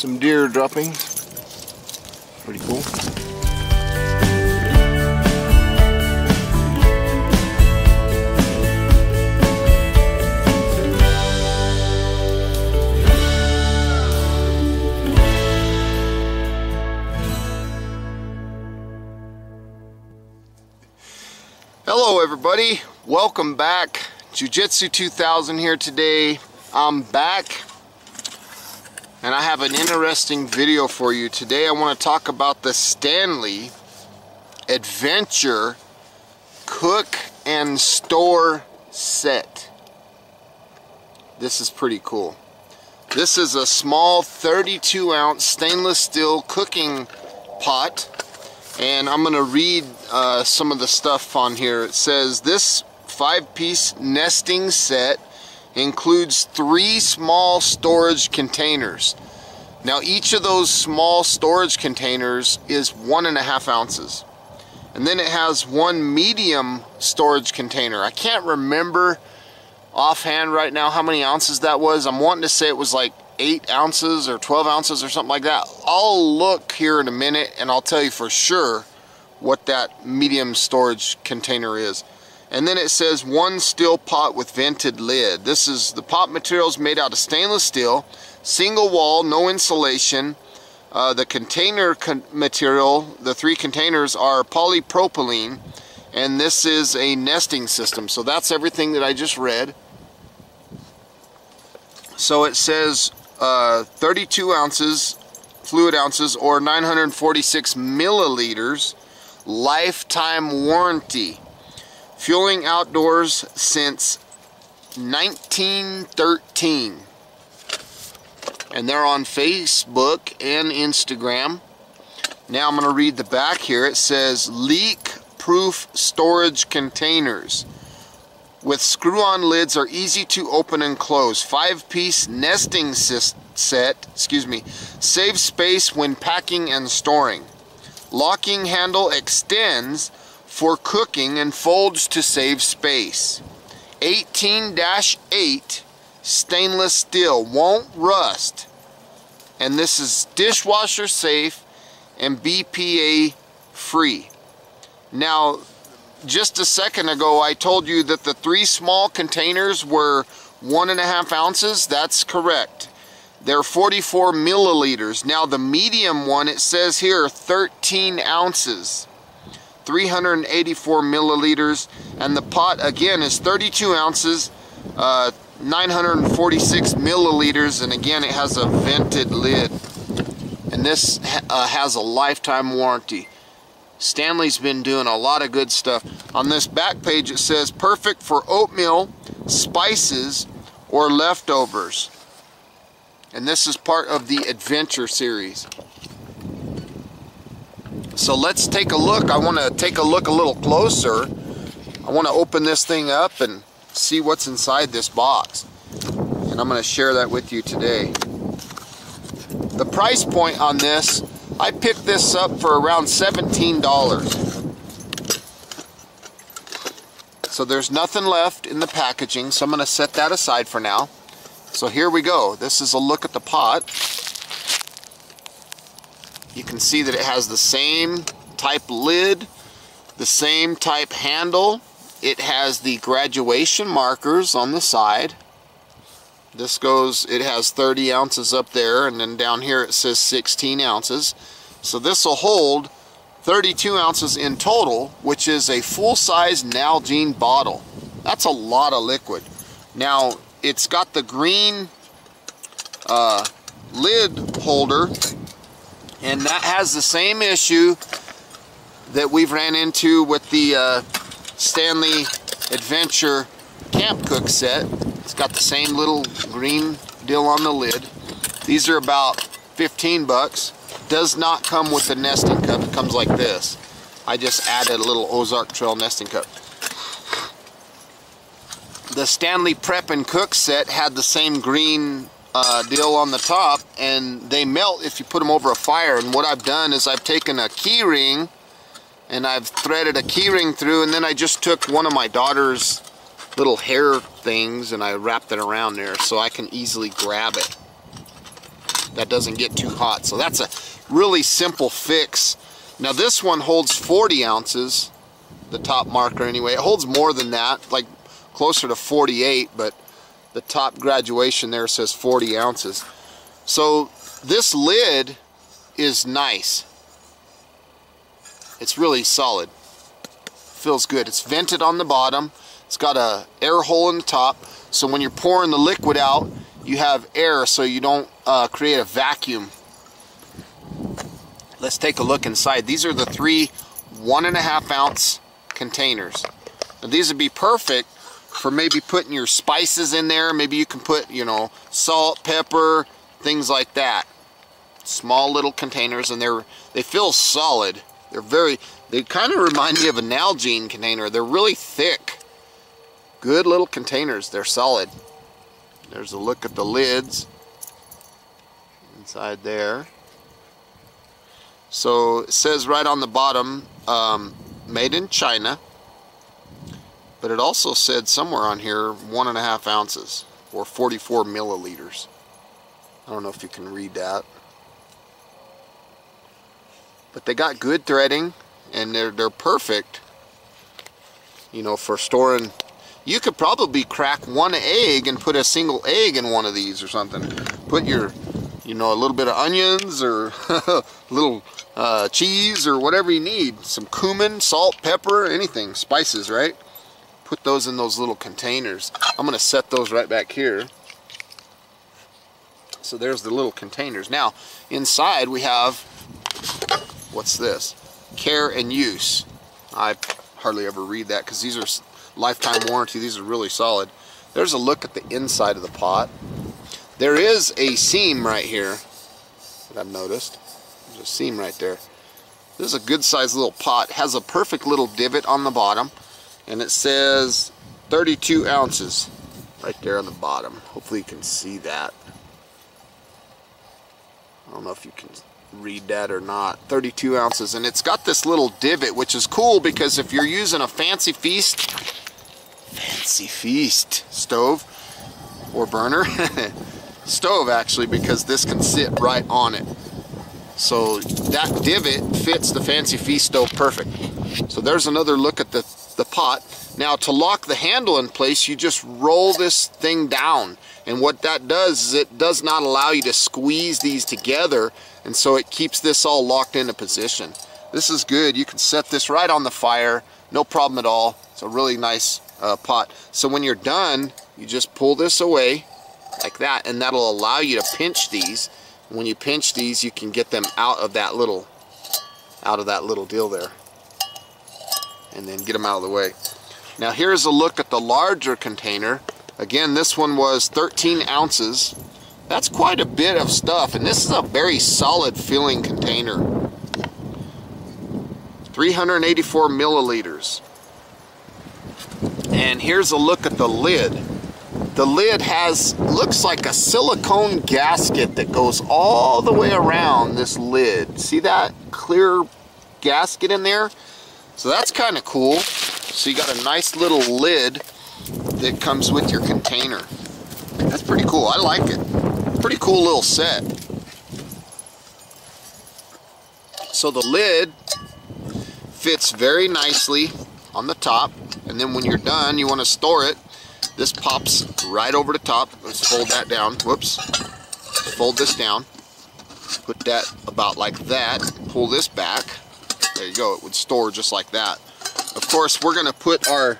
some deer droppings. Pretty cool. Hello everybody, welcome back. Jiu-Jitsu 2000 here today. I'm back and I have an interesting video for you. Today I want to talk about the Stanley Adventure Cook and Store Set. This is pretty cool. This is a small 32-ounce stainless steel cooking pot. And I'm going to read some of the stuff on here. It says this 5-piece nesting set includes 3 small storage containers. Now each of those small storage containers is 1.5 ounces. And then it has 1 medium storage container. I can't remember offhand right now how many ounces that was. I'm wanting to say it was like 8 ounces or 12 ounces or something like that. I'll look here in a minute and I'll tell you for sure what that medium storage container is. And then it says 1 steel pot with vented lid. This is the pot material is made out of stainless steel, single wall, no insulation. The container material, the 3 containers are polypropylene, and this is a nesting system. So that's everything that I just read. So it says 32 ounces, fluid ounces, or 946 milliliters, lifetime warranty. Fueling outdoors since 1913. And they're on Facebook and Instagram. Now I'm going to read the back here. It says leak-proof storage containers with screw-on lids are easy to open and close. 5-piece nesting set, saves space when packing and storing. Locking handle extends for cooking and folds to save space. 18-8 stainless steel, won't rust. And this is dishwasher safe and BPA free. Now, just a second ago I told you that the 3 small containers were 1.5 ounces. That's correct. They're 44 milliliters. Now the medium one, it says here 13 ounces, 384 milliliters, and the pot again is 32 ounces, 946 milliliters, and again it has a vented lid. And this has a lifetime warranty. Stanley's been doing a lot of good stuff. On this back page it says perfect for oatmeal, spices, or leftovers. And this is part of the Adventure series. So let's take a look. I want to take a look a little closer. I want to open this thing up and see what's inside this box. And I'm going to share that with you today. The price point on this, I picked this up for around $17. So there's nothing left in the packaging, so I'm going to set that aside for now. So here we go. This is a look at the pot. You can see that it has the same type lid, the same type handle. It has the graduation markers on the side. This goes, it has 30 ounces up there, and then down here it says 16 ounces. So this will hold 32 ounces in total, which is a full-size Nalgene bottle. That's a lot of liquid. Now, it's got the green lid holder, and that has the same issue that we've ran into with the Stanley Adventure Camp Cook set. It's got the same little green deal on the lid. These are about 15 bucks. Does not come with the nesting cup. It comes like this. I just added a little Ozark Trail nesting cup. The Stanley Prep and Cook set had the same green deal on the top, and they melt if you put them over a fire. And what I've done is I've taken a key ring and I've threaded a key ring through, and then I just took one of my daughter's little hair things and I wrapped it around there so I can easily grab it. that doesn't get too hot. So that's a really simple fix. Now this one holds 40 ounces, the top marker anyway. It holds more than that, like closer to 48, but the top graduation there says 40 ounces. So this lid is nice. It's really solid. Feels good. It's vented on the bottom. It's got a air hole in the top, so when you're pouring the liquid out, you have air so you don't create a vacuum. Let's take a look inside. These are the 3 1.5 ounce containers. Now these would be perfect for maybe putting your spices in there. Maybe you can put, you know, salt, pepper, things like that. Small little containers, and they feel solid. They kind of remind me of a Nalgene container. They're really thick. Good little containers. They're solid. There's a look at the lids inside there. So it says right on the bottom, made in China. But it also said somewhere on here 1.5 ounces or 44 milliliters. I don't know if you can read that. But they got good threading, and they're perfect, you know, for storing. You could probably crack 1 egg and put a single egg in one of these or something. Put your, you know, a little bit of onions or a little cheese or whatever you need. Some cumin, salt, pepper, anything, spices, right? Put those in those little containers. I'm going to set those right back here. So there's the little containers. Now, inside we have, what's this? Care and use. I hardly ever read that because these are lifetime warranty. These are really solid. There's a look at the inside of the pot. There is a seam right here that I've noticed. There's a seam right there. This is a good sized little pot. It has a perfect little divot on the bottom, and it says 32 ounces right there on the bottom. Hopefully you can see that. I don't know if you can read that or not. 32 ounces, and it's got this little divot, which is cool because if you're using a fancy feast stove or burner, stove actually, because this can sit right on it. So that divot fits the fancy feast stove perfect. So there's another look at the pot. Now to lock the handle in place, you just roll this thing down, and what that does is it does not allow you to squeeze these together, and so it keeps this all locked into position. This is good. You can set this right on the fire, no problem at all. It's a really nice pot. So when you're done, you just pull this away like that, and that'll allow you to pinch these. When you pinch these, you can get them out of that little deal there, and then get them out of the way. Now here's a look at the larger container. Again, this one was 13 ounces. That's quite a bit of stuff, and this is a very solid filling container. 384 milliliters. And here's a look at the lid. The lid looks like a silicone gasket that goes all the way around this lid. See that clear gasket in there? So that's kind of cool. So you got a nice little lid that comes with your container. That's pretty cool. I like it. Pretty cool little set. So the lid fits very nicely on the top, and then when you're done, you want to store it. This pops right over the top. Let's fold that down. Whoops. Fold this down. Put that about like that. Pull this back. There you go. It would store just like that. Of course, we're going to put our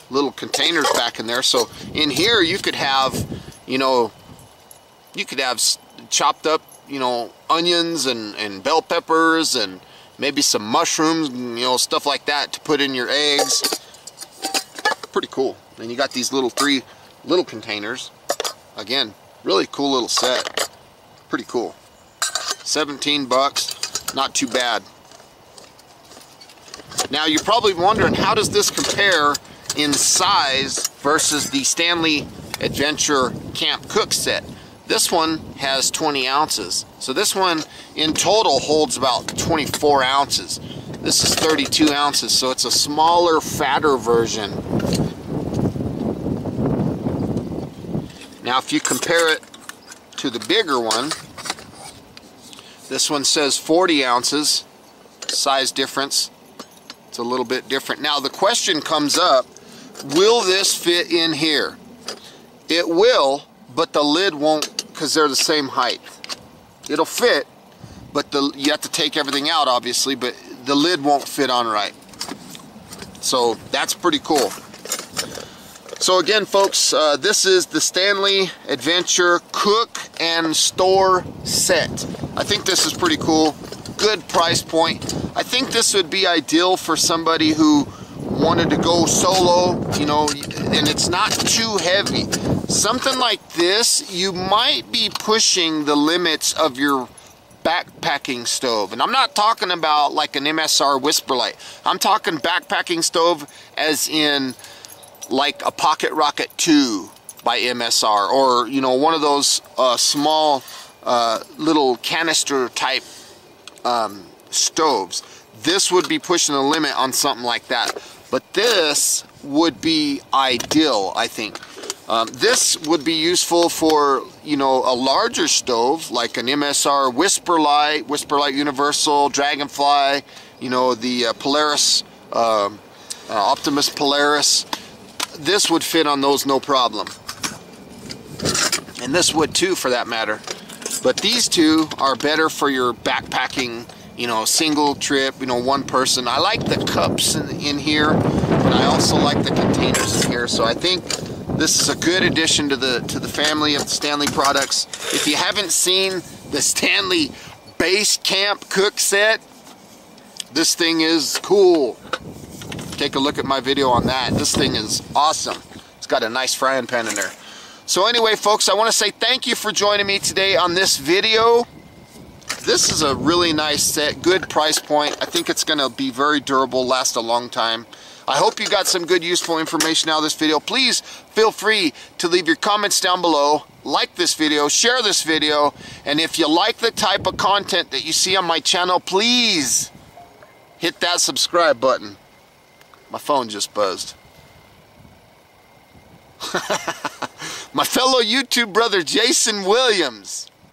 little containers back in there. So in here, you could have, you know, chopped up, you know, onions and bell peppers and maybe some mushrooms, you know, stuff like that to put in your eggs. Pretty cool. And you got these three little containers. Again, really cool little set. Pretty cool. 17 bucks, not too bad. Now you're probably wondering, how does this compare in size versus the Stanley Adventure Camp Cook set? This one has 20 ounces. So this one in total holds about 24 ounces. This is 32 ounces, so it's a smaller, fatter version. Now if you compare it to the bigger one, This one says 40 ounces. Size difference. It's a little bit different. Now the question comes up, will this fit in here? It will, but the lid won't, because they're the same height. It'll fit, but you have to take everything out obviously, but the lid won't fit on right. So that's pretty cool. So again folks, this is the Stanley Adventure Cook and Store Set. I think this is pretty cool. Good price point. I think this would be ideal for somebody who wanted to go solo, you know, and it's not too heavy. Something like this, you might be pushing the limits of your backpacking stove. And I'm not talking about like an MSR Whisper Light. I'm talking backpacking stove as in like a Pocket Rocket 2 by MSR, or you know, one of those small little canister type stoves. This would be pushing the limit on something like that, but this would be ideal, I think. This would be useful for, you know, a larger stove like an MSR Whisper Light Universal, Dragonfly, you know, the Polaris, Optimus Polaris. This would fit on those no problem, and this would too for that matter. But these two are better for your backpacking, you know, single trip, you know, one person. I like the cups in here, and I also like the containers in here. So I think this is a good addition to the family of Stanley products. If you haven't seen the Stanley Base Camp Cook Set, this thing is cool. Take a look at my video on that. This thing is awesome. It's got a nice frying pan in there. So anyway, folks, I want to say thank you for joining me today on this video. This is a really nice set, good price point. I think it's going to be very durable, last a long time. I hope you got some good, useful information out of this video. Please feel free to leave your comments down below, like this video, share this video, and if you like the type of content that you see on my channel, please hit that subscribe button. My phone just buzzed. My fellow YouTube brother Jason Williams.